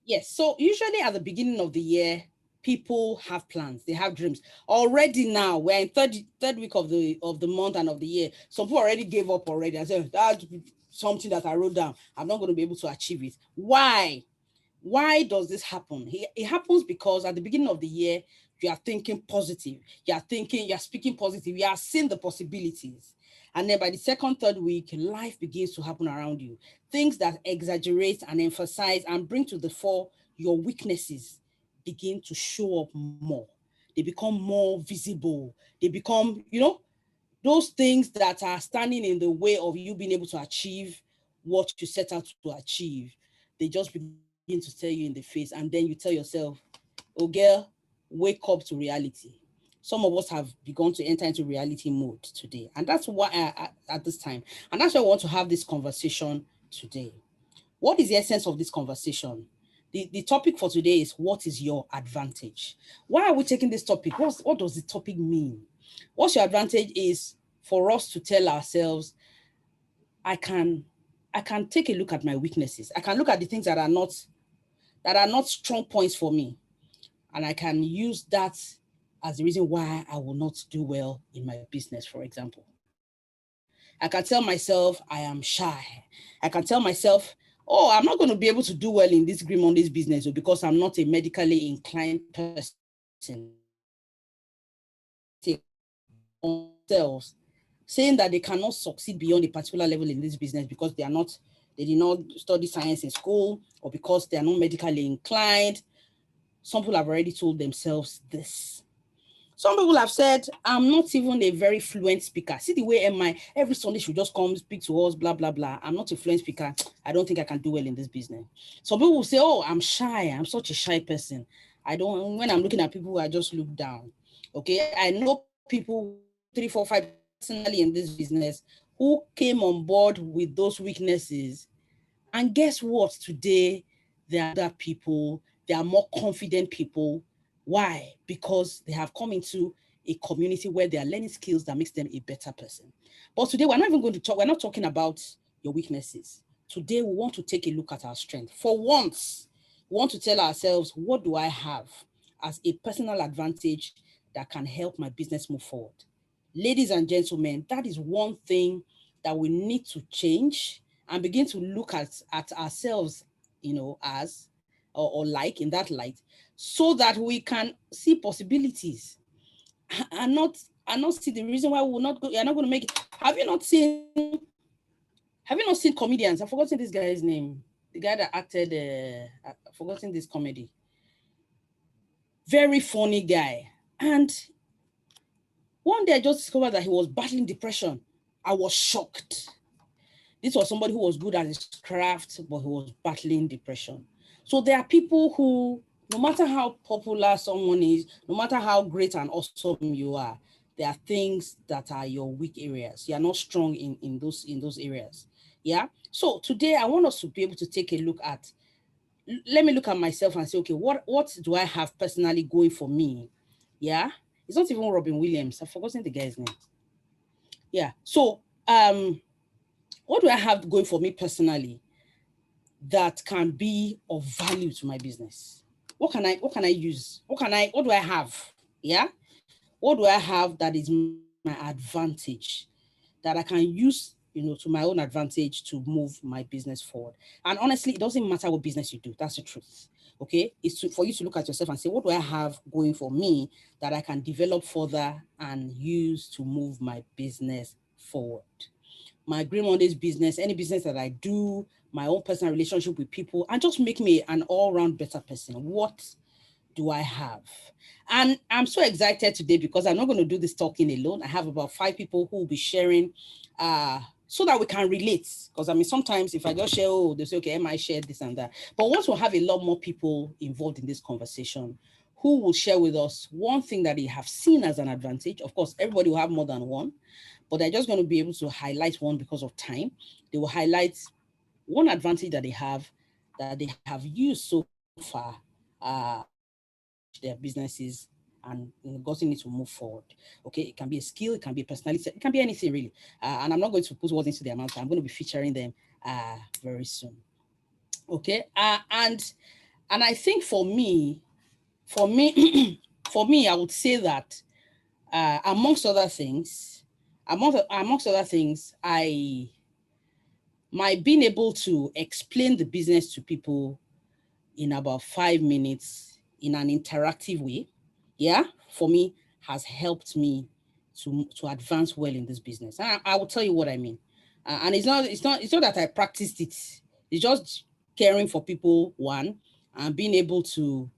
Yes. So usually at the beginning of the year, people have plans, they have dreams. Already now, we're in third week of the month and of the year. Some people already gave up already. I said, that's something that I wrote down. I'm not going to be able to achieve it. Why? Why does this happen? It happens because at the beginning of the year, you are thinking positive. You're speaking positive. You are seeing the possibilities. And then by the second, third week, life begins to happen around you. Things that exaggerate and emphasize and bring to the fore your weaknesses begin to show up more. They become more visible. They become, those things that are standing in the way of you being able to achieve what you set out to achieve. They just begin to tell you in the face, and then you tell yourself, oh girl, wake up to reality. Some of us have begun to enter into reality mode today, and that's why at this time, and that's why I want to have this conversation today. What is the essence of this conversation? The topic for today is, what is your advantage? Why are we taking this topic? What does the topic mean? What's your advantage is for us to tell ourselves, I can I can take a look at my weaknesses. I can look at the things that are not strong points for me, and I can use that as the reason why I will not do well in my business, for example. I can tell myself I am shy. I can tell myself, oh, I'm not going to be able to do well in this business because I'm not a medically inclined person. Themselves, saying that they cannot succeed beyond a particular level in this business because they did not study science in school, or because they are not medically inclined. Some people have already told themselves this. Some people have said, I'm not even a very fluent speaker. See the way every Sunday should just come speak to us, blah, blah, blah. I'm not a fluent speaker. I don't think I can do well in this business. Some people will say, oh, I'm shy. I'm such a shy person. When I'm looking at people, I just look down. Okay. I know people, 3, 4, 5 personally in this business who came on board with those weaknesses. And guess what? Today, they are other people. They are more confident people. Why? Because they have come into a community where they are learning skills that makes them a better person. But today, we're not even going to talk. We're not talking about your weaknesses. Today, we want to take a look at our strength. For once, we want to tell ourselves, what do I have as a personal advantage that can help my business move forward? Ladies and gentlemen, that is one thing that we need to change and begin to look at ourselves, as or like in that light, so that we can see possibilities and not see the reason why we will not go. You're not going to make it. Have you not seen comedians? I've forgotten this guy's name. The guy that acted. I've forgotten this comedy. Very funny guy. And one day I just discovered that he was battling depression. I was shocked. This was somebody who was good at his craft, but he was battling depression. So there are people who, no matter how popular someone is, no matter how great and awesome you are, there are things that are your weak areas. You are not strong in those areas. Yeah. So today I want us to be able to take a look at. Let me look at myself and say, okay, what do I have personally going for me? Yeah. It's not even Robin Williams. I've forgotten the guy's name. Yeah. So what do I have going for me personally that can be of value to my business? What can I use? What do I have? Yeah? What do I have that is my advantage that I can use, to my own advantage to move my business forward? And honestly, it doesn't matter what business you do. That's the truth. Okay? For you to look at yourself and say, what do I have going for me that I can develop further and use to move my business forward? My Green Mondays business, any business that I do, my own personal relationship with people, and just make me an all-round better person. What do I have? And I'm so excited today because I'm not going to do this talking alone. I have about 5 people who will be sharing so that we can relate. Because sometimes if I just share, they say, okay, Emma, I shared this and that. But once we'll have a lot more people involved in this conversation who will share with us one thing that they have seen as an advantage. Of course, everybody will have more than one, but they're just going to be able to highlight one because of time. They will highlight one advantage that they have used so far their businesses and gotten it to move forward. Okay, it can be a skill, it can be a personality, it can be anything really. And I'm not going to put words into their mouth. I'm going to be featuring them very soon. Okay, and And I think for me, I would say that amongst other things, my being able to explain the business to people in about 5 minutes in an interactive way, yeah, for me has helped me to advance well in this business. And I will tell you what I mean. And it's not that I practiced it. It's just caring for people, one, and being able to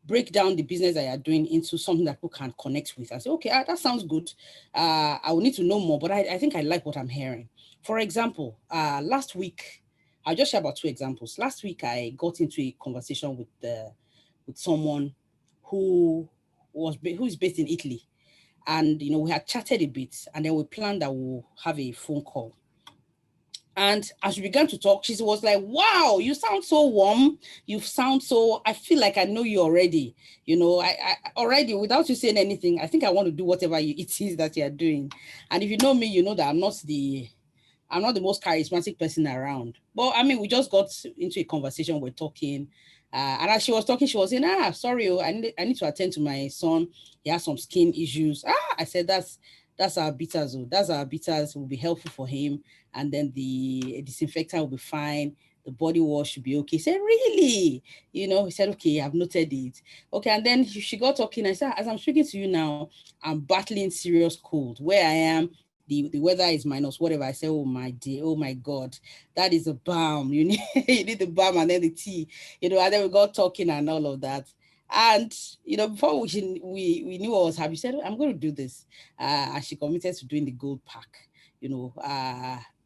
break down the business that you're doing into something that people can connect with and say, okay, that sounds good. I will need to know more, but I think I like what I'm hearing. For example, last week, I'll just share about two examples. Last week, I got into a conversation with someone who who is based in Italy. And, we had chatted a bit, and then we planned that we'll have a phone call. And as we began to talk, she was like, wow, you sound so warm. You sound so, I feel like I know you already. I already, without you saying anything, I think I want to do whatever it is that you're doing. And if you know me, you know that I'm not the most charismatic person around. But I mean, we just got into a conversation, we're talking. And as she was talking, she was saying, sorry, I need to attend to my son. He has some skin issues. I said, that's our bitters. That's our bitters. Will be helpful for him. And then the disinfectant will be fine. The body wash should be okay. He said, really? He said, okay, I've noted it. Okay, and then she got talking. I said, as I'm speaking to you now, I'm battling serious cold. Where I am, the weather is minus whatever. I say, oh my dear, oh my God, that is a balm. You need the balm and then the tea, and then we got talking and all of that. And before we knew what was happening, she said, I'm going to do this. And she committed to doing the gold pack.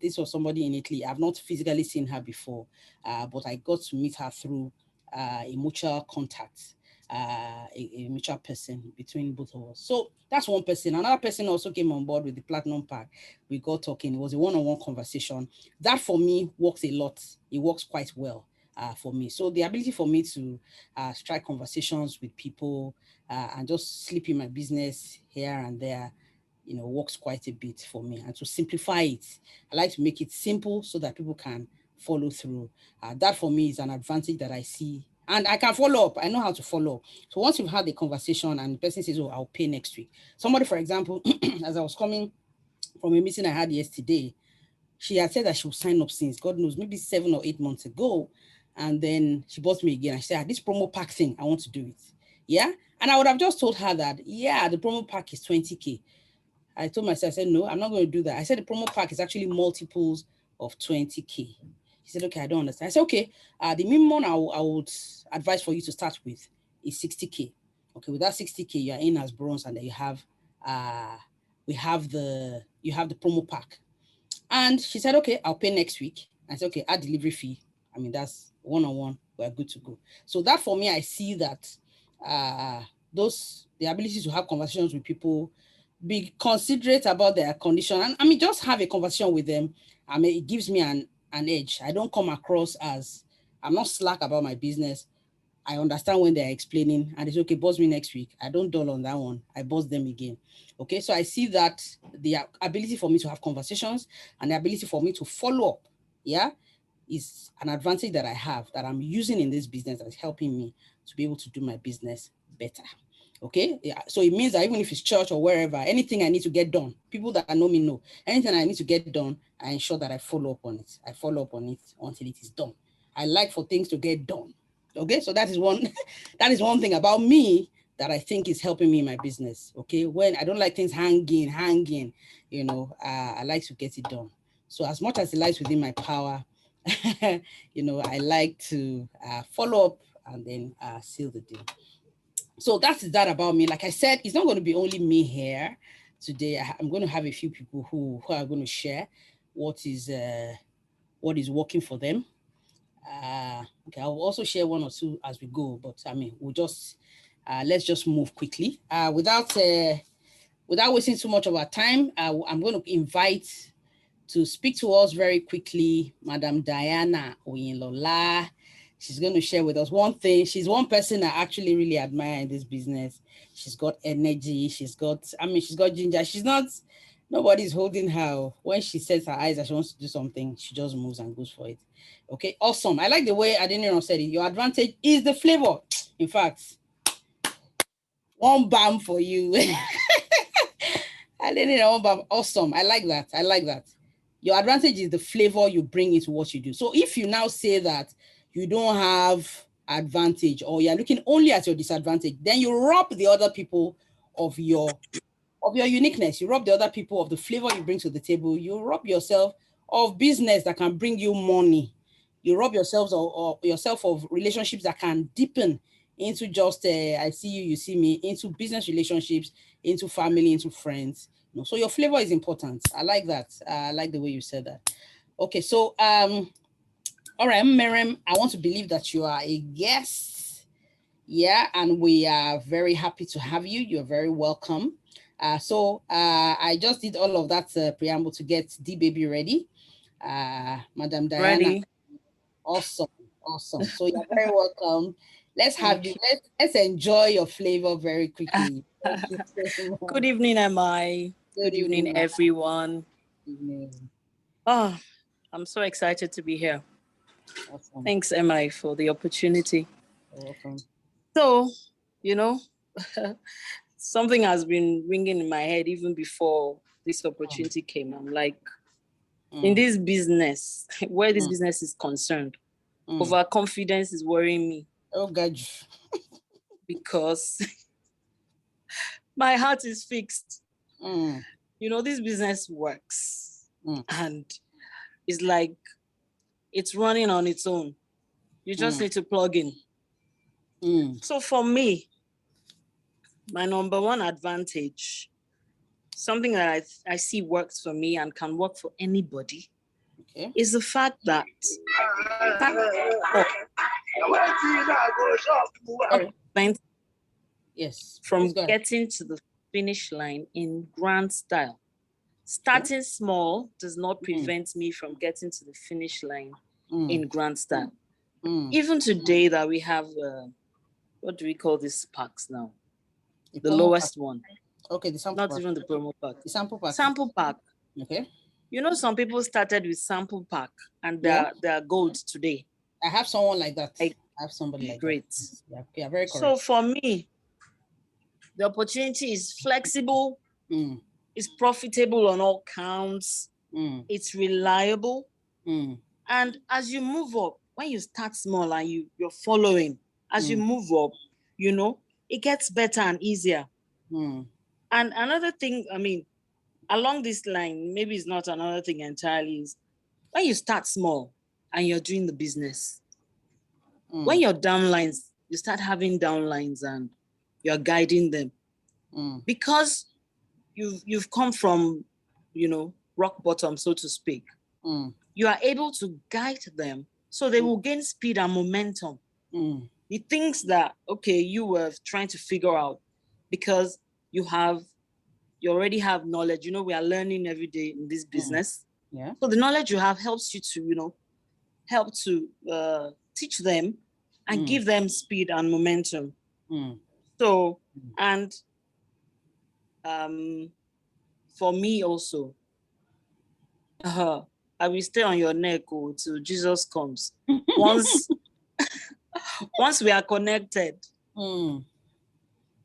This was somebody in Italy. I've not physically seen her before, but I got to meet her through a mutual contact. A mutual person between both of us. So that's one person. Another person also came on board with the platinum pack. We got talking. It was a one-on-one conversation. That for me works a lot. It works quite well for me. So the ability for me to strike conversations with people and just slip in my business here and there, works quite a bit for me. And to simplify it, I like to make it simple so that people can follow through. That for me is an advantage that I see. And I can follow up. I know how to follow up. So once you've had the conversation and the person says, oh, I'll pay next week. Somebody, for example, as I was coming from a meeting I had yesterday, she had said that she would sign up since, God knows, maybe 7 or 8 months ago. And then she bought me again. I said, this promo pack thing, I want to do it. Yeah. And I would have just told her that, yeah, the promo pack is 20K. I told myself, I said, no, I'm not going to do that. I said, the promo pack is actually multiples of 20K. She said, okay, I don't understand. I said, okay, the minimum I would advise for you to start with is 60K. Okay, with that 60K, you're in as bronze, and then you have the promo pack. And she said, okay, I'll pay next week. I said, okay, add delivery fee. I mean, that's one-on-one. We're good to go. So that for me, I see that the ability to have conversations with people, be considerate about their condition, and I mean, just have a conversation with them. I mean, it gives me an edge. I don't come across as, I'm not slack about my business. I understand when they're explaining, and it's okay, buzz me next week. I don't dull on that one. I buzz them again. Okay, so I see that the ability for me to have conversations and the ability for me to follow up, yeah, is an advantage that I have, that I'm using in this business, that's helping me to be able to do my business better. Okay, yeah. So it means that even if it's church or wherever, anything I need to get done, people that know me know, anything I need to get done, I ensure that I follow up on it. I follow up on it until it is done. I like for things to get done. Okay, so that is one that is one thing about me that I think is helping me in my business. Okay, when I don't like things hanging, I like to get it done. So as much as it lies within my power, I like to follow up and then seal the deal. So that is that about me. Like I said, it's not going to be only me here today. I'm going to have a few people who are going to share what is working for them. Okay, I'll also share one or two as we go, but I mean, let's just move quickly without wasting too much of our time. I'm going to invite to speak to us very quickly, Madam Diana Oyinlola. She's going to share with us one thing. She's one person I actually really admire in this business. She's got energy. She's got ginger. She's not Nobody's holding her. When she sets her eyes that she wants to do something, she just moves and goes for it. Okay, awesome. I like the way Adeniran said it. Your advantage is the flavor. In fact, one bam for you. Adeniran, one bam. Awesome. I like that. I like that. Your advantage is the flavor you bring into what you do. So if you now say that you don't have advantage or you're looking only at your disadvantage, then you rob the other people of your uniqueness. You rob the other people of the flavor you bring to the table. You rob yourself of business that can bring you money. You rob yourselves or yourself of relationships that can deepen into just I see you, you see me, into business relationships, into family, into friends. So your flavor is important. I like that. I like the way you said that. Okay, so all right, Miriam, I want to believe that you are a guest. Yeah, and we are very happy to have you. You're very welcome. So I just did all of that preamble to get D-Baby ready. Madam Diana. Ready. Awesome. Awesome. So you're very welcome. Let's have you. Let's enjoy your flavor very quickly. Thank you so much. Good evening, MI. Good evening, everyone. Good evening. Oh, I'm so excited to be here. Awesome. Thanks, MI, for the opportunity. You're welcome. So, something has been ringing in my head even before this opportunity came. I'm like, in this business, where this business is concerned, overconfidence is worrying me. Oh, God. Because my heart is fixed. This business works. And it's like it's running on its own. You just need to plug in. So for me, my number one advantage, something that I see works for me and can work for anybody, is the fact that yes, from getting to the finish line in grand style. Starting small does not prevent me from getting to the finish line in grand style. Even today that we have, what do we call these packs now? The lowest one. Okay, the sample pack. Not even the promo pack. The sample pack. Sample pack. Okay. Some people started with sample pack and they're gold today. I have someone like that. I have somebody like that. Great. Yeah, very correct. So for me, the opportunity is flexible. It's profitable on all counts. It's reliable. And as you move up, when you start small and you're following, as you move up, it gets better and easier. And another thing, along this line, maybe it's not another thing entirely, is when you start small and you're doing the business, when you're downlines, you start having downlines and you're guiding them. Because you've come from, rock bottom, so to speak. You are able to guide them so they will gain speed and momentum. The things that, you were trying to figure out because you already have knowledge. We are learning every day in this business. Yeah. So the knowledge you have helps you to, help to teach them and give them speed and momentum. So, and for me also, I will stay on your neck till Jesus comes. Once we are connected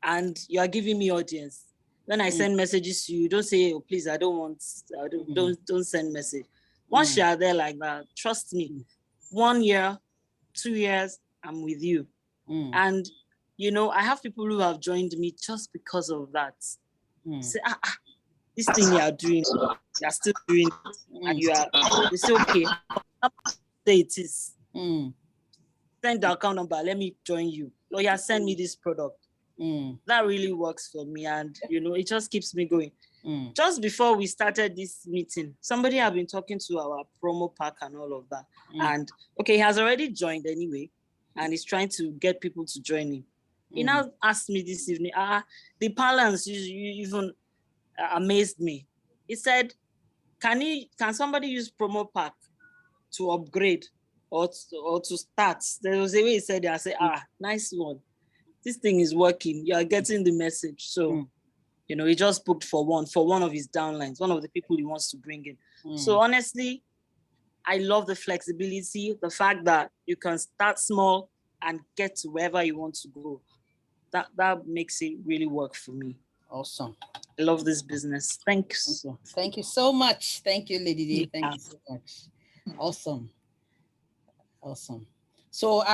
and you are giving me audience, when I send messages to you, don't say, oh, please, I don't send message. Once you are there like that, trust me, 1 year, 2 years, I'm with you. And, I have people who have joined me just because of that. Say, this thing you are doing, you are still doing it, and you say, okay, say it is. Send the account number, let me join you. Or you send me this product. That really works for me, and it just keeps me going. Just before we started this meeting, somebody had been talking to our promo pack and all of that. And he has already joined anyway, and he's trying to get people to join him. He now asked me this evening, the balance you even amazed me. He said, can somebody use promo pack to upgrade or to start? There was a way he said it. I said, nice one. This thing is working. You are getting the message. So He just booked for one of his downlines, one of the people he wants to bring in. So honestly, I love the flexibility, the fact that you can start small and get to wherever you want to go. That makes it really work for me. Awesome. I love this business. Thanks. Thank you so much. Thank you, Lady D. Thank you so much. Awesome. So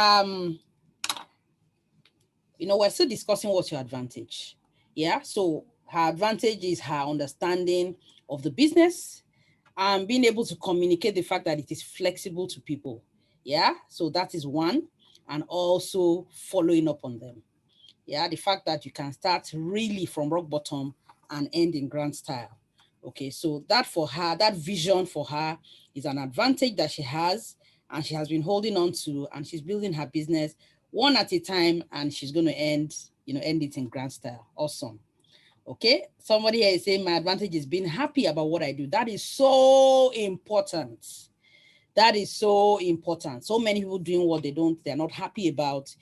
we're still discussing what's your advantage. Yeah. So her advantage is her understanding of the business and being able to communicate the fact that it is flexible to people. Yeah. So that is one. And also following up on them. Yeah. The fact that you can start really from rock bottom and end in grand style. Okay. So that for her, that vision for her is an advantage that she has, and she has been holding on to, and she's building her business one at a time, and she's going to end it in grand style. Awesome. Okay. Somebody here is saying my advantage is being happy about what I do. That is so important. That is so important. So many people doing what they're not happy about.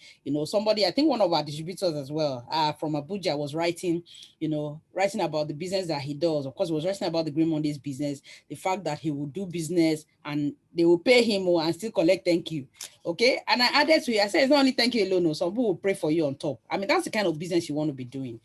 Somebody, I think one of our distributors as well, from Abuja, was writing about the business that he does. Of course, he was writing about the Green Mondays business, the fact that he will do business and they will pay him more and still collect thank you. Okay. And I added to it, I said, it's not only thank you alone. No, some people will pray for you on top. I mean, that's the kind of business you want to be doing,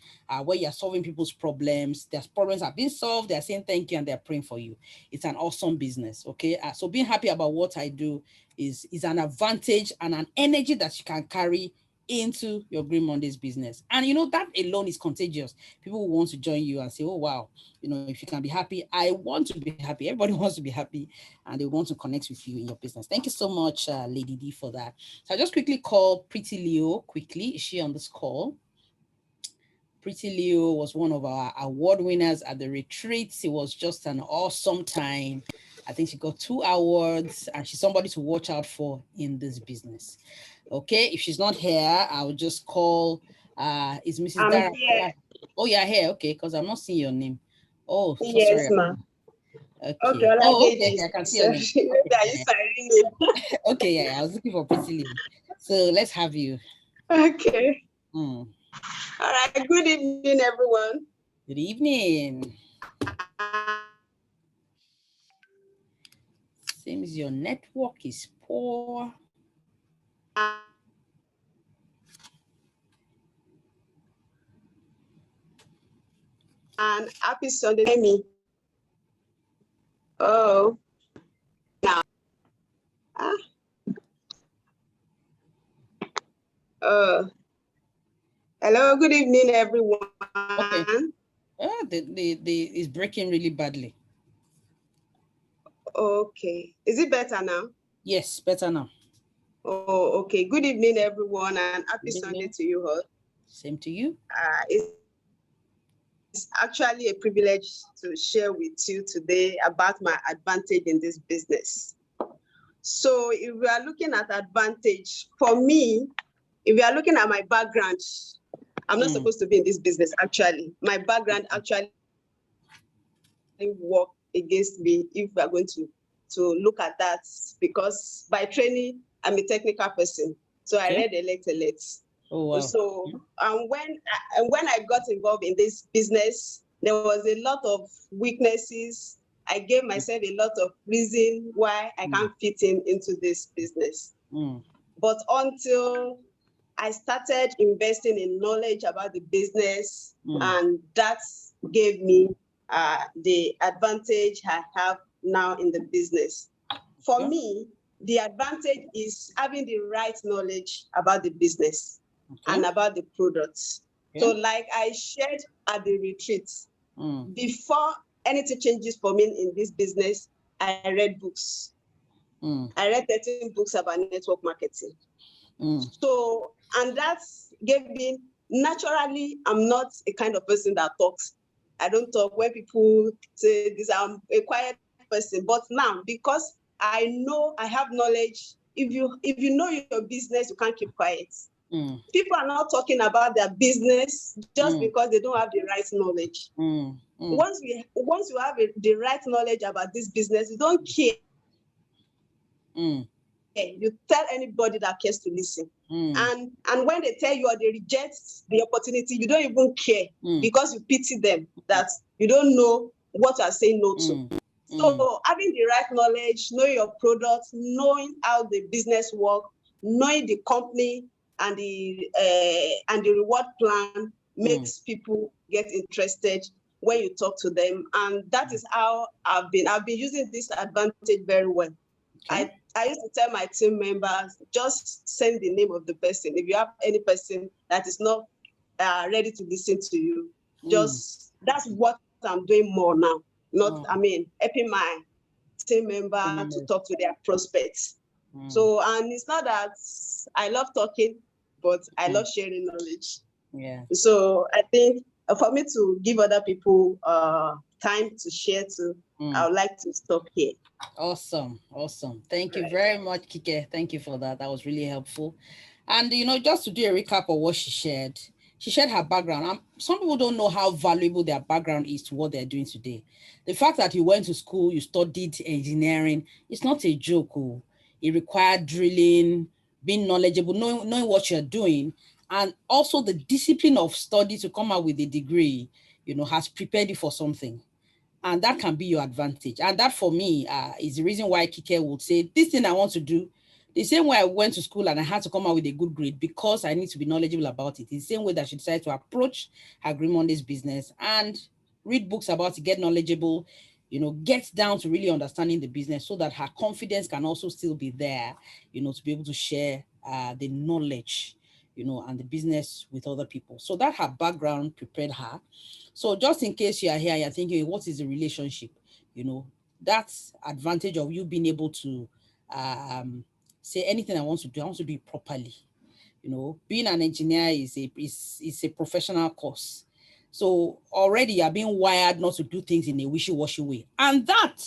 where you're solving people's problems. Their problems are being solved. They're saying thank you and they're praying for you. It's an awesome business. Okay. So being happy about what I do is an advantage and an energy that you can carry into your Green Mondays business. And that alone is contagious. People will want to join you and say, oh wow, if you can be happy, I want to be happy. Everybody wants to be happy and they want to connect with you in your business. Thank you so much, Lady D, for that. So I just quickly call Pretty Leo quickly. Is she on this call? Pretty Leo was one of our award winners at the retreats. It was just an awesome time. I think she got 2 awards, and she's somebody to watch out for in this business. Okay, if she's not here, I'll just call, is Mrs. Dara here? Oh, you're here, okay, because I'm not seeing your name. Oh, so yes, sorry. ma'am. Okay. Oh, okay, I can see your name. Okay, yeah, I was looking for Pretty Leo. So let's have you. Okay. All right, good evening, everyone. Good evening. Seems your network is poor. And happy Sunday, me. Oh, now. Hello, good evening, everyone. Okay. It's breaking really badly. Okay. Is it better now? Yes, better now. Oh, okay. Good evening, everyone, and happy Sunday to you all. Same to you. It's actually a privilege to share with you today about my advantage in this business. So if we are looking at advantage, for me, if we are looking at my background, I'm not supposed to be in this business, actually. My background actually work against me if we are going to look at that, because by training, I'm a technical person. So I read elect. Oh, wow. So when I got involved in this business, there was a lot of weaknesses. I gave myself a lot of reason why I can't fit into this business. But until I started investing in knowledge about the business, and that gave me the advantage I have now in the business. For me, the advantage is having the right knowledge about the business and about the products. So like I shared at the retreat, before anything changes for me in this business, I read books. I read 13 books about network marketing. So, and that gave me, naturally, I'm not a kind of person that talks. I don't talk when people say this, I'm a quiet person. But now, because I know I have knowledge, if you know your business, you can't keep quiet. People are not talking about their business just because they don't have the right knowledge. Once you have the right knowledge about this business, you don't care You tell anybody that cares to listen. Mm. And when they tell you or they reject the opportunity, you don't even care because you pity them that you don't know what you are saying no to. So having the right knowledge, knowing your product, knowing how the business works, knowing the company and the reward plan makes people get interested when you talk to them. And that is how I've been using this advantage very well. Okay. I used to tell my team members, just send the name of the person. If you have any person that is not ready to listen to you, just that's what I'm doing more now. Helping my team member to talk to their prospects. So, and it's not that I love talking, but I love sharing knowledge. Yeah. So I think for me to give other people time to share too, I would like to stop here. Awesome. Thank you very much, Kike. Thank you for that. That was really helpful. And just to do a recap of what she shared her background. Some people don't know how valuable their background is to what they're doing today. The fact that you went to school, you studied engineering, it's not a joke. Oh. It required drilling, being knowledgeable, knowing what you're doing, and also the discipline of study to come out with a degree, has prepared you for something. And that can be your advantage. And that for me is the reason why Kike would say, this thing I want to do, the same way I went to school and I had to come out with a good grade because I need to be knowledgeable about it. It's the same way that she decided to approach her Green Mondays business and read books about it, get knowledgeable, get down to really understanding the business so that her confidence can also still be there, to be able to share the knowledge, and the business with other people. So that her background prepared her. So just in case you are here, you're thinking, what is the relationship? That's advantage of you being able to say anything I want to do it properly. Being an engineer is a professional course. So already you're being wired not to do things in a wishy-washy way. And that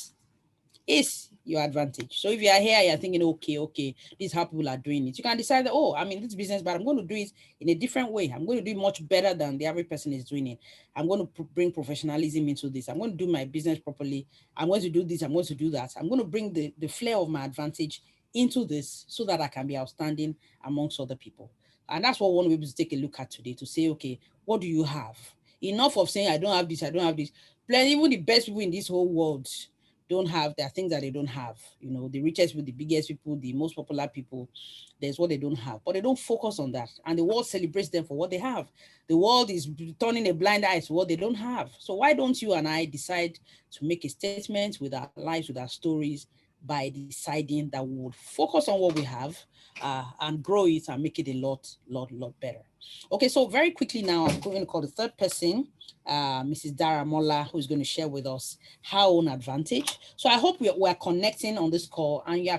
is your advantage. So if you are here, you're thinking, okay, this is how people are doing it. You can decide that, this business, but I'm going to do it in a different way. I'm going to do it much better than the average person is doing it. I'm going to bring professionalism into this. I'm going to do my business properly. I'm going to do this. I'm going to do that. I'm going to bring the flair of my advantage into this so that I can be outstanding amongst other people. And that's what we want to be able to take a look at today to say, okay, what do you have? Enough of saying, I don't have this. Even the best people in this whole world don't have. There are things that they don't have. The richest people, the biggest people, the most popular people, there's what they don't have. But they don't focus on that. And the world celebrates them for what they have. The world is turning a blind eye to what they don't have. So why don't you and I decide to make a statement with our lives, with our stories, by deciding that we would focus on what we have and grow it and make it a lot better. Okay, so very quickly now, I'm going to call the third person, Mrs. Dara Mola, who's going to share with us her own advantage. So I hope we're connecting on this call and you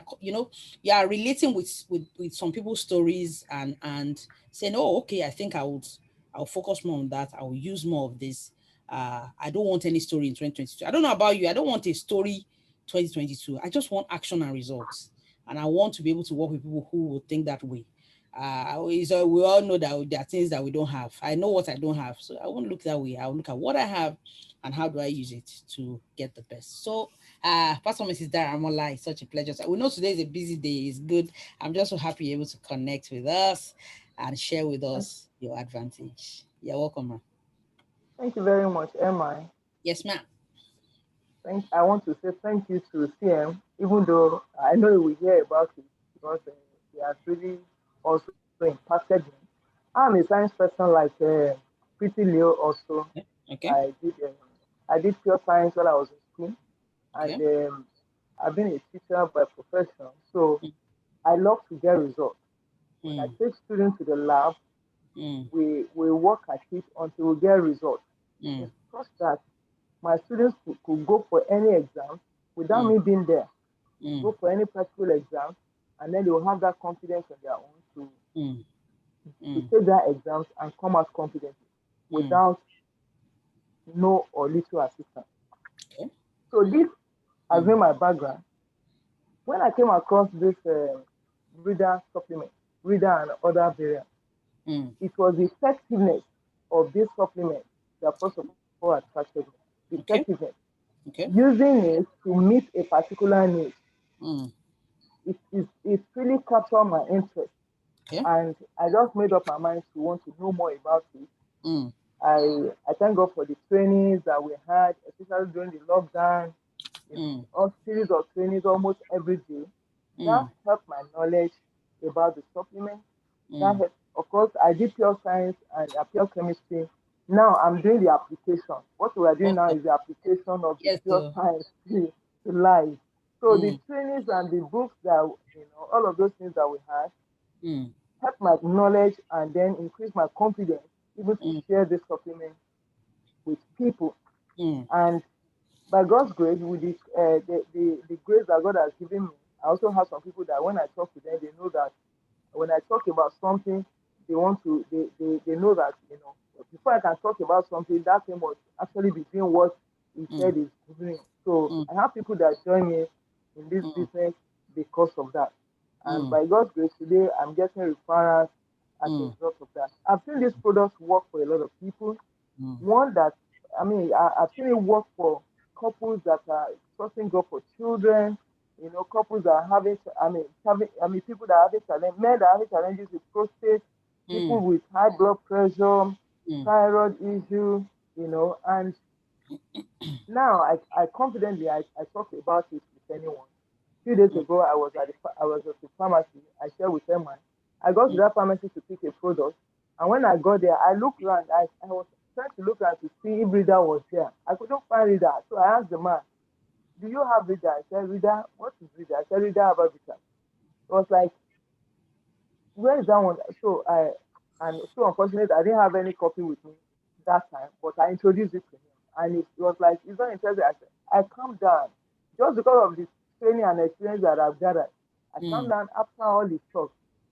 are relating with some people's stories and saying, okay, I think I'll focus more on that. I will use more of this. I don't want any story in 2022. I don't know about you. I don't want a story 2022. I just want action and results. And I want to be able to work with people who will think that way. We all know that there are things that we don't have. I know what I don't have. So I won't look that way. I'll look at what I have and how do I use it to get the best. So Pastor Mrs. Dara Mola, it's such a pleasure. So we know today is a busy day. It's good. I'm just so happy you're able to connect with us and share with us your advantage. You're welcome, ma'am. Thank you very much, Emma. Yes, ma'am. I want to say thank you to CM, even though I know we hear about it because he has really also impacted me. I'm a science person like Pretty Leo also. Okay. I did pure science while I was in school, and Okay. I've been a teacher by profession. So I love to get results. When I take students to the lab, we work at it until we get results. It's such that my students could go for any exam without me being there, go for any practical exam, and then they will have that confidence on their own to take their exams and come out confidently without no or little assistance. Okay. So this has been my background. When I came across this reader supplement, reader and other variants, it was the effectiveness of this supplement that first of all attracted me. The effectiveness. Okay. Using it to meet a particular need. it really captured my interest. Okay. And I just made up my mind to want to know more about it. Mm. I thank God for the trainings that we had, especially during the lockdown, Mm. a series of trainings almost every day. That Mm. helped my knowledge about the supplement. That Mm. helped, of course, I did pure science and pure chemistry. Now I'm doing the application. What we are doing now Okay. is the application of the Yes. pure science to life. So the Mm. trainings and the books that, all of those things that we had Mm. help my knowledge and then increase my confidence even to Mm. share this supplement with people. Mm. And by God's grace, with the grace that God has given me, I also have some people that when I talk to them, they know that when I talk about something, they know that, before I can talk about something, that thing must actually be doing what he Mm. said is doing. So Mm. I have people that join me in this Mm. business because of that. And Mm. by God's grace, today I'm getting referrals as a Mm. result of that. I've seen this product work for a lot of people. Mm. One that, I've seen it work for couples that are trusting God for children, couples that are people that are having challenge, men that are having challenges with prostate, people Mm. with high blood pressure, Mm. thyroid issue, and now I confidently I talk about it with anyone. Few days Mm. ago, I was at the pharmacy. I shared with them. I got to Mm. that pharmacy to pick a product, and when I got there, I looked around. I was trying to look around to see if Rita was there. I couldn't find Rita, so I asked the man, "Do you have Rita?" I said, "Rita, what is Rita?" I said, "Rita about Rita." It was like, "Where is that one?" And so unfortunate, I didn't have any copy with me that time, but I introduced it to him, and it was like, "It's not interested." I said, I calmed down just because of the training and experience that I've gathered. I calmed Mm. down after all the talk.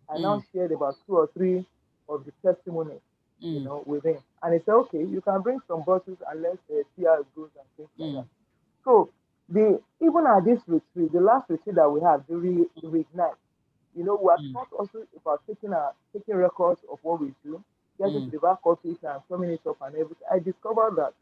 I now Mm. shared about two or three of the testimonies, Mm. with him, and he said, "Okay, you can bring some bottles and let's see how it goes and things like that." Mm. So the even at this retreat, the last retreat that we have, the reignite, we are Mm. taught also about taking records of what we do, getting to Mm. the back office and summing it up and everything. I discovered that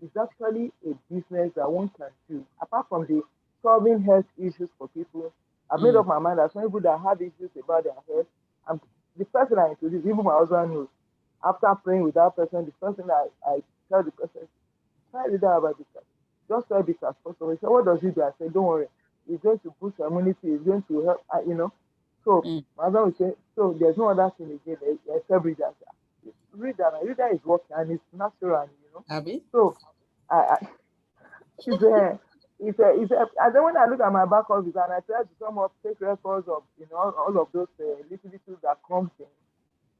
it's actually a business that one can do. Apart from the solving health issues for people, I've made Mm. up my mind that some people that have issues about their health, and the person I introduce, even my husband knows. After praying with that person, the person I tell the person, try to do about this. Just try this as possible. He said, "What does it do?" I said, "Don't worry. It's going to boost your immunity. It's going to help, So Mm. my husband will say, "So there's no other thing again except reader." Reader is working and it's natural, Abby? So I it's and then when I look at my back office and I try to sum up, take records of, all of those little that comes in,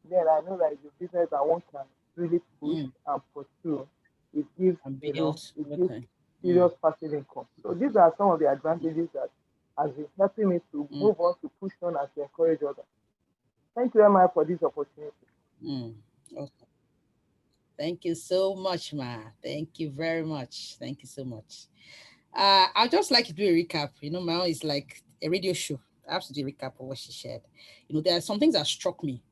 then I know that it's a business that one can really push Mm. and pursue. It gives, And built it over gives time. Mm. serious passive income. So these are some of the advantages that has been helping me to Mm. move on, to push on, and to encourage others. Thank you very much for this opportunity. Mm. Okay. Thank you so much, Ma. Thank you very much. Thank you so much. I'd just like to do a recap. My own is like a radio show. I have to do a recap of what she shared. There are some things that struck me.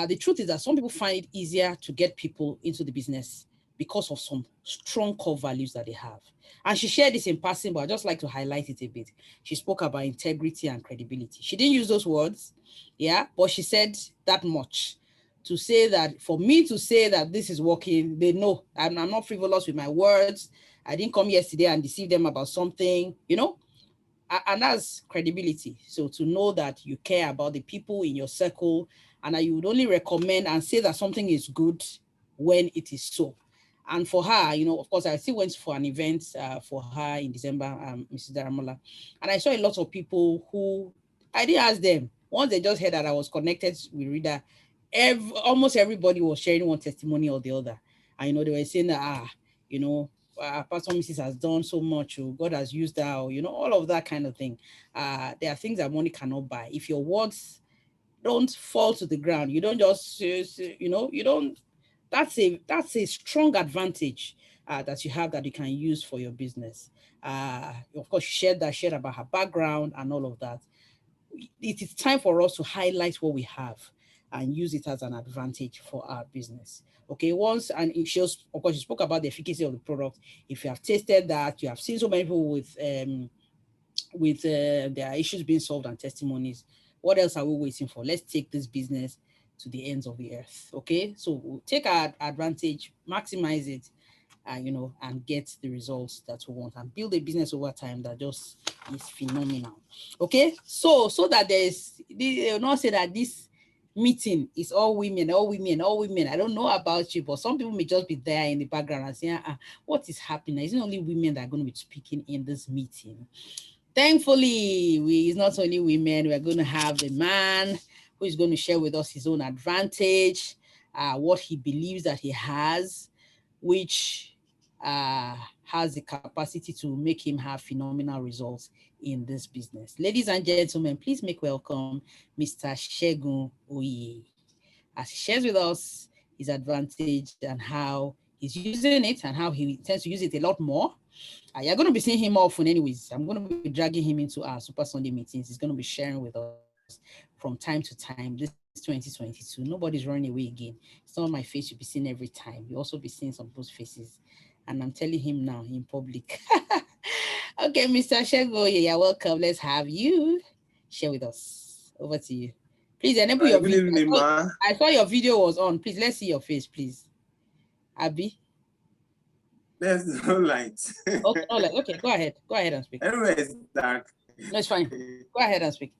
The truth is that some people find it easier to get people into the business because of some strong core values that they have. And she shared this in passing, but I'd just like to highlight it a bit. She spoke about integrity and credibility. She didn't use those words, yeah, but she said that much to say that for me to say that this is working, they know I'm not frivolous with my words. I didn't come yesterday and deceive them about something, and that's credibility. So to know that you care about the people in your circle and that you would only recommend and say that something is good when it is so. And for her, of course, I still went for an event for her in December, Mrs. Daramola, and I saw a lot of people who I didn't ask them. Once they just heard that I was connected with Reader, almost everybody was sharing one testimony or the other. And, they were saying that, you know, Pastor Mrs. has done so much, God has used her, all of that kind of thing. There are things that money cannot buy. If your words don't fall to the ground, you don't just, you don't, that's a strong advantage that you have that you can use for your business. Of course, shared about her background and all of that. It is time for us to highlight what we have and use it as an advantage for our business. Okay, and of course, she spoke about the efficacy of the product. If you have tasted that, you have seen so many people with with their issues being solved and testimonies. What else are we waiting for? Let's take this business to the ends of the earth. Okay, so we'll take our advantage, maximize it, and get the results that we want, and build a business over time that just is phenomenal. Okay, so that there's, they will not say that this meeting is all women, all women, all women. I don't know about you, but some people may just be there in the background and say, what is happening? Is it only women that are going to be speaking in this meeting? Thankfully, it's not only women. We're going to have a man who is going to share with us his own advantage, what he believes that he has, which has the capacity to make him have phenomenal results in this business. Ladies and gentlemen, please make welcome Mr. Segun Oye, as he shares with us his advantage and how he's using it and how he intends to use it a lot more. You're going to be seeing him often anyways. I'm going to be dragging him into our Super Sunday meetings. He's going to be sharing with us from time to time. This 2022, nobody's running away again. It's not my face you'll be seeing every time. You'll also be seeing some people's faces. And I'm telling him now in public. Okay, Mr. Shego, you're welcome. Let's have you share with us. Over to you. Please enable your video. I saw your video was on. Please, let's see your face, please. Abby? There's no light. Okay, no light. Okay, go ahead. Go ahead and speak. Everywhere is dark. No, it's fine. Go ahead and speak.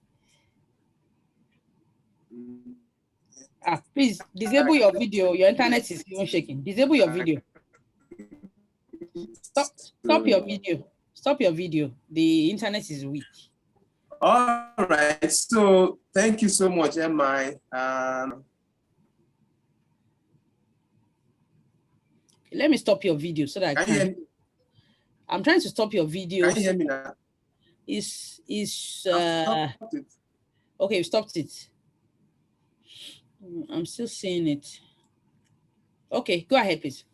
Please disable your video. Your internet is even shaking. Disable your video. Stop your video. Stop your video. The internet is weak. All right. So thank you so much, MI. Let me stop your video so that I can. I'm trying to stop your video. Can you hear me now? Okay, you stopped it. I'm still seeing it. Okay, go ahead, please.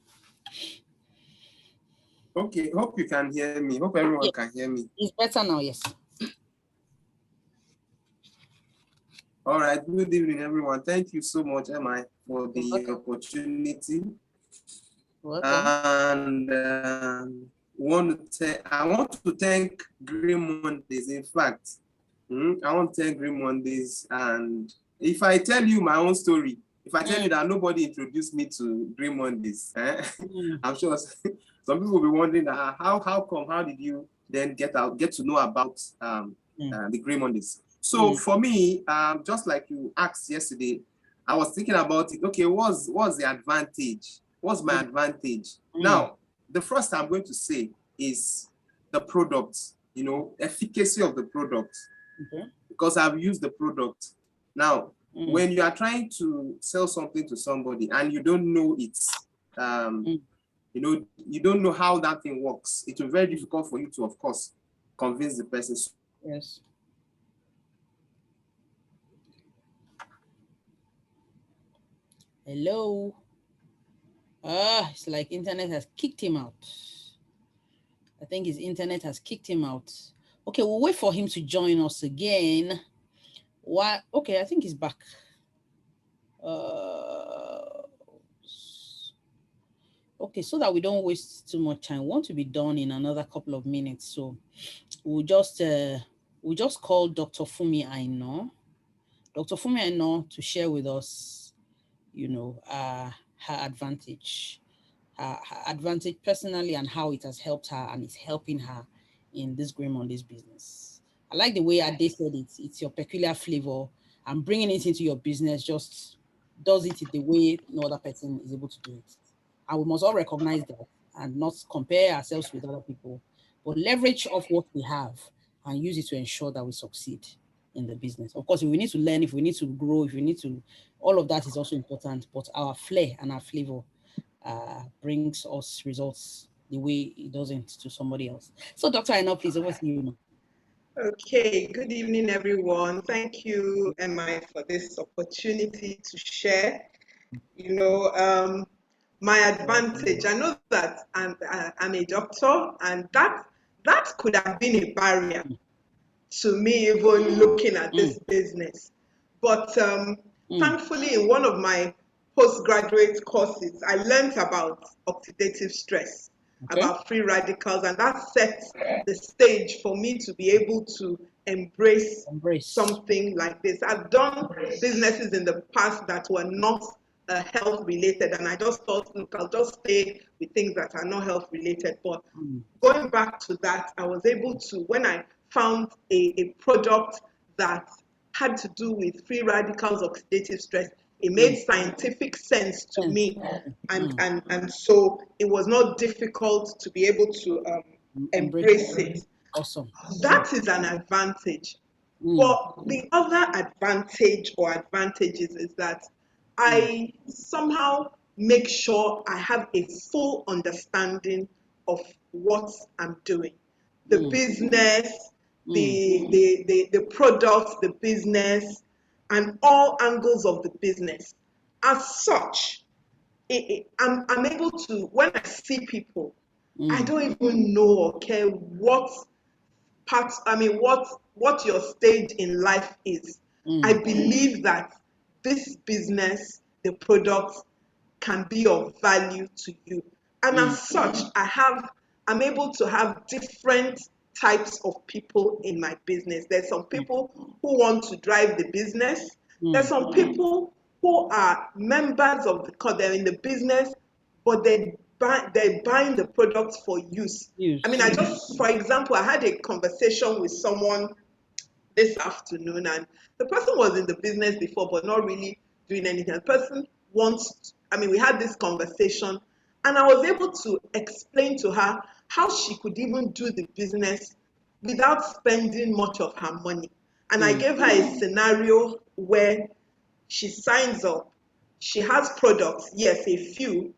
Okay, hope you can hear me. Hope everyone can hear me. It's better now, yes. All right, good evening, everyone. Thank you so much, MI, for the opportunity. And I want to thank Green Mondays. In fact, I want to thank Green Mondays. And if I tell you my own story, if I tell you that nobody introduced me to Green Mondays, I'm sure some people will be wondering how come, how did you then get to know about the Green Mondays? So for me, just like you asked yesterday, I was thinking about it. Okay, what's the advantage? What's my advantage? Now, the first I'm going to say is the product, efficacy of the product. Because I've used the product. Now, when you are trying to sell something to somebody and you don't know it, you don't know how that thing works, it will be very difficult for you to, of course, convince the person. Yes. Hello. It's like internet has kicked him out. I think his internet has kicked him out. Okay, we'll wait for him to join us again. What? Okay, I think he's back. Okay, so that we don't waste too much time, we want to be done in another couple of minutes. So we'll just call Dr. Fumi Aino. Dr. Fumi Aino to share with us, her advantage personally and how it has helped her and is helping her in this Green Mondays business. I like the way Ade said it. It's your peculiar flavor, and bringing it into your business just does it the way no other person is able to do it. And we must all recognize that and not compare ourselves with other people, but leverage off what we have and use it to ensure that we succeed in the business. Of course, if we need to learn, if we need to grow, if we need to, all of that is also important, but our flair and our flavor brings us results the way it doesn't to somebody else. So Dr. Aino, please, over to you now. Okay, good evening, everyone. Thank you, MI, for this opportunity to share. My advantage. I know that I'm a doctor, and that could have been a barrier to me even looking at this business. But thankfully, in one of my postgraduate courses, I learned about oxidative stress. about free radicals, and that sets the stage for me to be able to embrace something like this. I've done businesses in the past that were not health related, and I just thought, look, I'll just stay with things that are not health related. But going back to that, I was able to, when I found a product that had to do with free radicals, oxidative stress, it made scientific sense to me, and so it was not difficult to be able to embrace it. Awesome. That is an advantage. But the other advantage or advantages is that I somehow make sure I have a full understanding of what I'm doing. The business, the products, the business, and all angles of the business. As such, I'm able to, when I see people, I don't even know or care what what your stage in life is. I believe that this business, the product, can be of value to you. And as such, I'm able to have different types of people in my business. There's some people who want to drive the business. There's some people who are members of they're in the business, but they're buying the products for use. I mean, for example, I had a conversation with someone this afternoon, and the person was in the business before, but not really doing anything. The person we had this conversation, and I was able to explain to her how she could even do the business without spending much of her money. And I gave her a scenario where she signs up, she has products, yes, a few,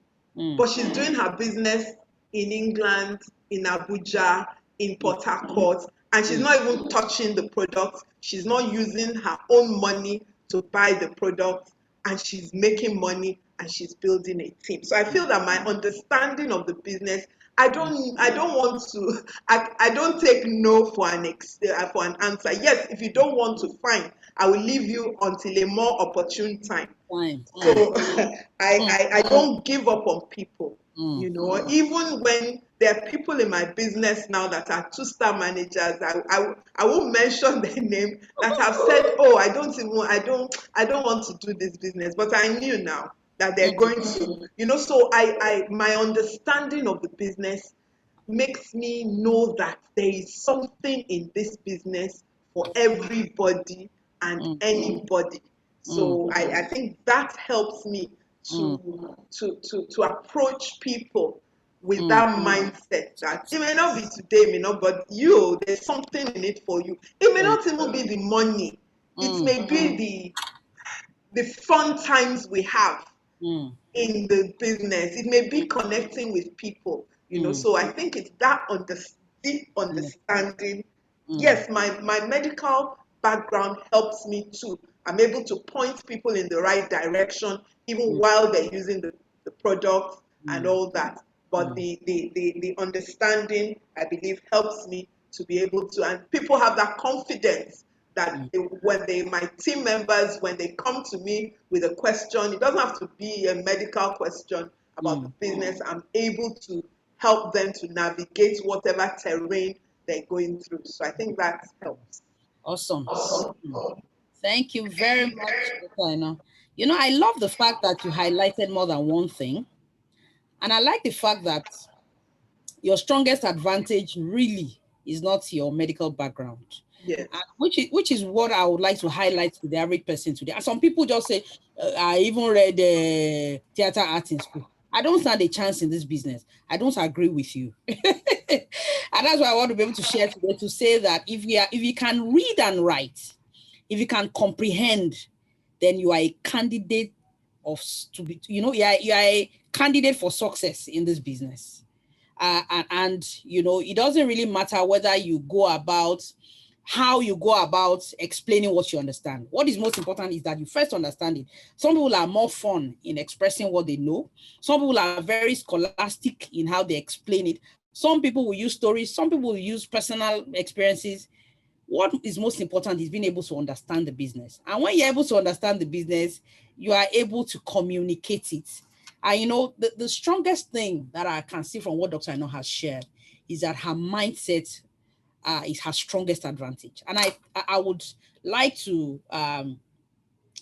but she's doing her business in England, in Abuja, in Port Harcourt, and she's not even touching the product. She's not using her own money to buy the product, and she's making money, and she's building a team. So I feel that my understanding of the business, I don't take no for an answer. Yes, if you don't want to, fine. I will leave you until a more opportune time. So I don't give up on people. You know, even when there are people in my business now that are 2-star managers, I won't mention their name, that have said, oh, I don't want to do this business, but I knew now that they're going to, you know. So my understanding of the business makes me know that there is something in this business for everybody and anybody. So I think that helps me to approach people with that mindset that it may not be today, but there's something in it for you. It may not even be the money. It may be the fun times we have in the business. It may be connecting with people, So I think it's that deep understanding. Yes, my medical background helps me too. I'm able to point people in the right direction, even while they're using the product and all that. But the understanding, I believe, helps me to be able to, and people have that confidence that my team members, when they come to me with a question, it doesn't have to be a medical question about the business. I'm able to help them to navigate whatever terrain they're going through. So I think that helps. Awesome. Thank you very much, Dr. I love the fact that you highlighted more than one thing. And I like the fact that your strongest advantage really is not your medical background. Yes. Which is what I would like to highlight to the average person today. And some people just say, I even read theater art in school. I don't stand a chance in this business. I don't agree with you. And that's why I want to be able to share today, to say that if you can read and write, if you can comprehend, then you are a candidate you are a candidate for success in this business. And it doesn't really matter whether you go about how you go about explaining what you understand. What is most important is that you first understand it. Some people are more fun in expressing what they know. Some people are very scholastic in how they explain it. Some people will use stories. Some people will use personal experiences. What is most important is being able to understand the business. And when you're able to understand the business, you are able to communicate it. You know, the strongest thing that I can see from what Dr. Aino has shared is that her mindset is her strongest advantage. And I would like to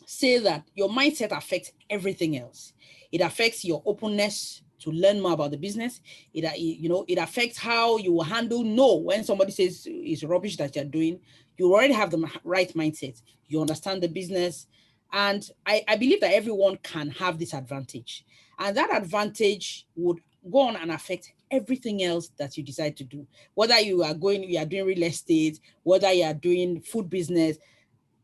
say that your mindset affects everything else. It affects your openness to learn more about the business. It affects how you will handle no when somebody says it's rubbish that you're doing. You already have the right mindset. You understand the business. And I believe that everyone can have this advantage. And that advantage would go on and affect everything else that you decide to do. Whether you are doing real estate, whether you are doing food business,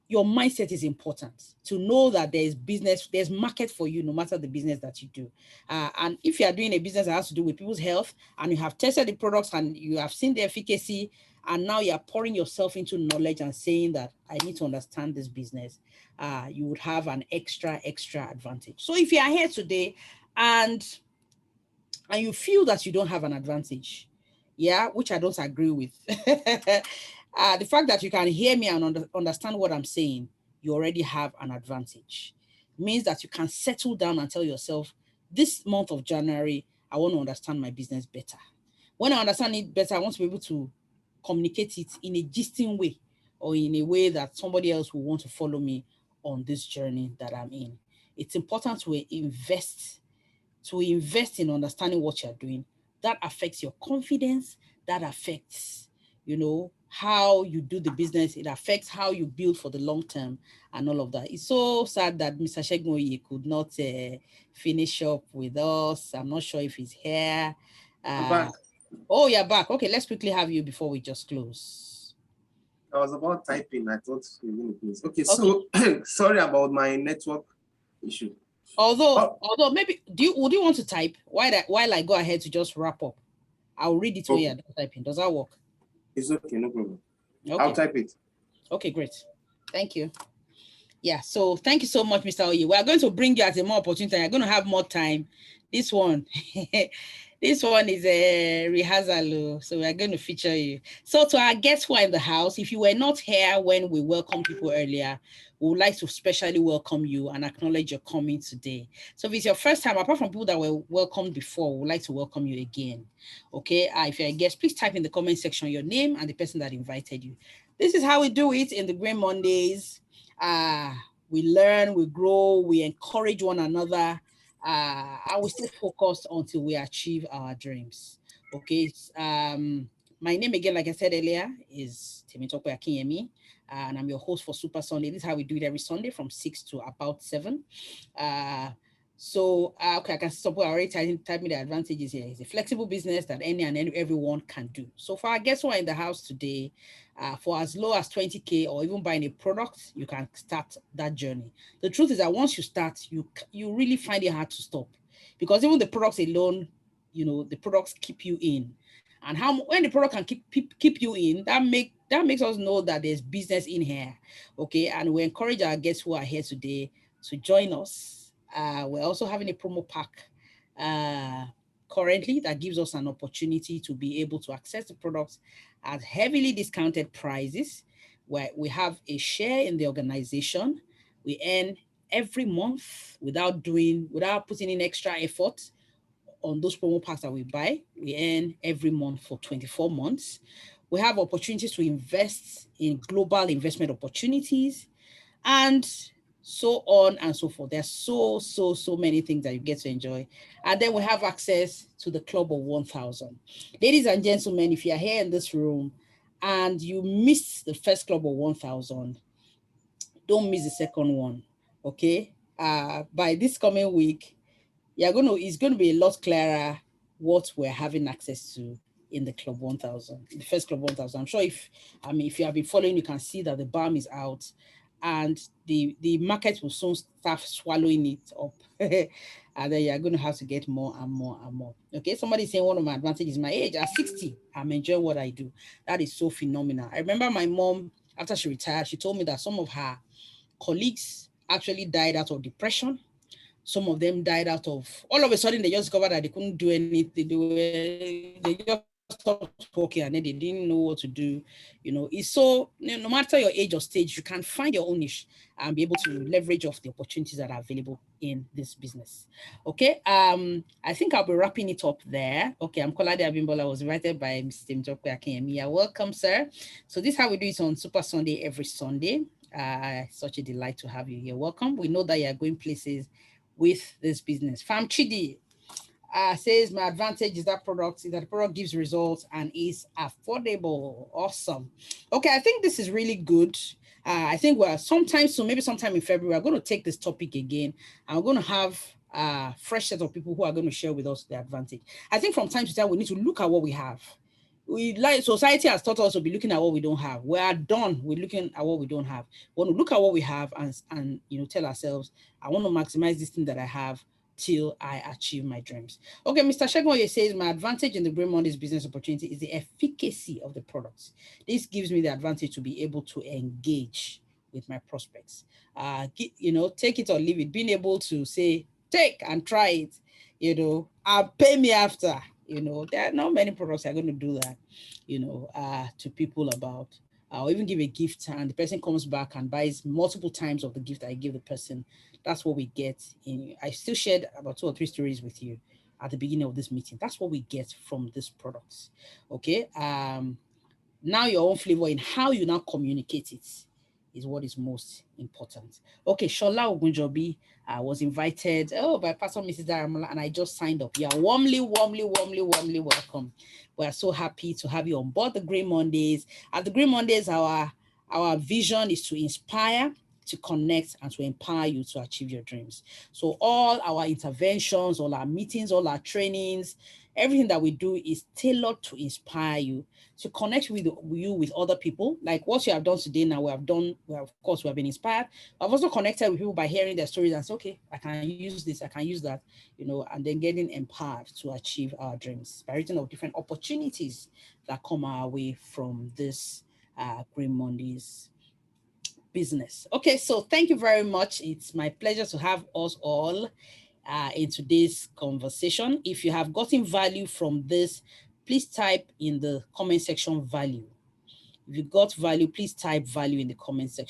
your mindset is important to know that there's business, there's market for you, no matter the business that you do. And if you are doing a business that has to do with people's health and you have tested the products and you have seen the efficacy, and now you're pouring yourself into knowledge and saying that I need to understand this business, you would have an extra advantage. So if you are here today and you feel that you don't have an advantage, yeah, which I don't agree with. The fact that you can hear me and understand what I'm saying, you already have an advantage. It means that you can settle down and tell yourself, this month of January, I want to understand my business better. When I understand it better, I want to be able to communicate it in a gisting way, or in a way that somebody else will want to follow me on this journey that I'm in. It's important to invest in understanding what you're doing. That affects your confidence. That affects, how you do the business. It affects how you build for the long term and all of that. It's so sad that Mr. Shegun could not finish up with us. I'm not sure if he's here. I'm back. Oh, you're back. Okay, let's quickly have you before we just close. I was about typing. I thought you were going to close. Okay, so sorry about my network issue. Although maybe would you want to type while I go ahead to just wrap up? I'll read it when you're typing. Does that work? It's okay, no problem. Okay. I'll type it. Okay, great. Thank you. Yeah, so thank you so much, Mr. Oye. We are going to bring you at a more opportunity. You're going to have more time. This one, this one is a rehearsal, so we are going to feature you. So to our guests who are in the house, if you were not here when we welcomed people earlier, we would like to specially welcome you and acknowledge your coming today. So if it's your first time, apart from people that were welcomed before, we would like to welcome you again. Okay, if you're a guest, please type in the comment section your name and the person that invited you. This is how we do it in the Green Mondays. We learn, we grow, we encourage one another, and we stay focused until we achieve our dreams. Okay, my name again, like I said earlier, is Temitope Akinyemi, and I'm your host for Super Sunday. This is how we do it every Sunday from 6 to about 7. Okay, I can see some people already type me the advantages here. It's a flexible business that any and everyone can do. So for our guests who are in the house today, for as low as 20K or even buying a product, you can start that journey. The truth is that once you start, you really find it hard to stop, because even the products alone, the products keep you in. And when the product can keep you in, that makes us know that there's business in here. Okay, and we encourage our guests who are here today to join us. We're also having a promo pack currently that gives us an opportunity to be able to access the products at heavily discounted prices, where we have a share in the organization. We earn every month without putting in extra effort on those promo packs that we buy. We earn every month for 24 months. We have opportunities to invest in global investment opportunities, and so on and so forth. There's so many things that you get to enjoy. And then we have access to the Club of 1,000. Ladies and gentlemen, if you're here in this room and you missed the first Club of 1,000, don't miss the second one, okay? By this coming week, it's going to be a lot clearer what we're having access to in the Club 1,000, the first Club 1,000. I'm sure if you have been following, you can see that the balm is out, and the market will soon start swallowing it up. And then you're going to have to get more and more and more. Okay, somebody's saying one of my advantages is my age. At 60, I'm enjoying what I do. That is so phenomenal. I remember my mom, after she retired, she told me that some of her colleagues actually died out of depression. Some of them died out of, all of a sudden, they just discovered that they couldn't do anything. They just stopped working and then they didn't know what to do. It's so, no matter your age or stage, you can find your own niche and be able to leverage off the opportunities that are available in this business. Okay. I think I'll be wrapping it up there. Okay. I'm Kolade Abimbola. I was invited by Mr. Mjope Akinyemi. Welcome, sir. So this is how we do it on Super Sunday every Sunday. Such a delight to have you here. Welcome. We know that you are going places with this business. Fam Chidi says, my advantage is that the product gives results and is affordable. Awesome. Okay, I think this is really good. I think we're sometime soon, maybe sometime in February, we're going to take this topic again, and we're going to have a fresh set of people who are going to share with us the advantage. I think from time to time, we need to look at what we have. Society has taught us to be looking at what we don't have. We are done with looking at what we don't have. We want to look at what we have and tell ourselves, I want to maximize this thing that I have till I achieve my dreams. Okay, Mr. Shegoye says, my advantage in the Green Mondays business opportunity is the efficacy of the products. This gives me the advantage to be able to engage with my prospects. Take it or leave it. Being able to say, take and try it, pay me after. There are not many products that are going to do that, to people about, or even give a gift and the person comes back and buys multiple times of the gift I give the person. That's what we get. I still shared about 2 or 3 stories with you at the beginning of this meeting. That's what we get from these products. Okay. Now your own flavor in how you now communicate it is what is most important. Okay, Shola Ogunjobi was invited by Pastor Mrs. Daramola, and I just signed up. You are warmly welcome. We are so happy to have you on board the Green Mondays. At the Green Mondays, our vision is to inspire, to connect, and to empower you to achieve your dreams. So all our interventions, all our meetings, all our trainings, everything that we do is tailored to inspire you, to connect with you with other people. Like what you have done today now, we have been inspired. I've also connected with people by hearing their stories and say, okay, I can use this, I can use that, and then getting empowered to achieve our dreams by reaching of different opportunities that come our way from this Green Mondays business. Okay, so thank you very much. It's my pleasure to have us all in today's conversation. If you have gotten value from this, please type in the comment section value. If you got value, please type value in the comment section.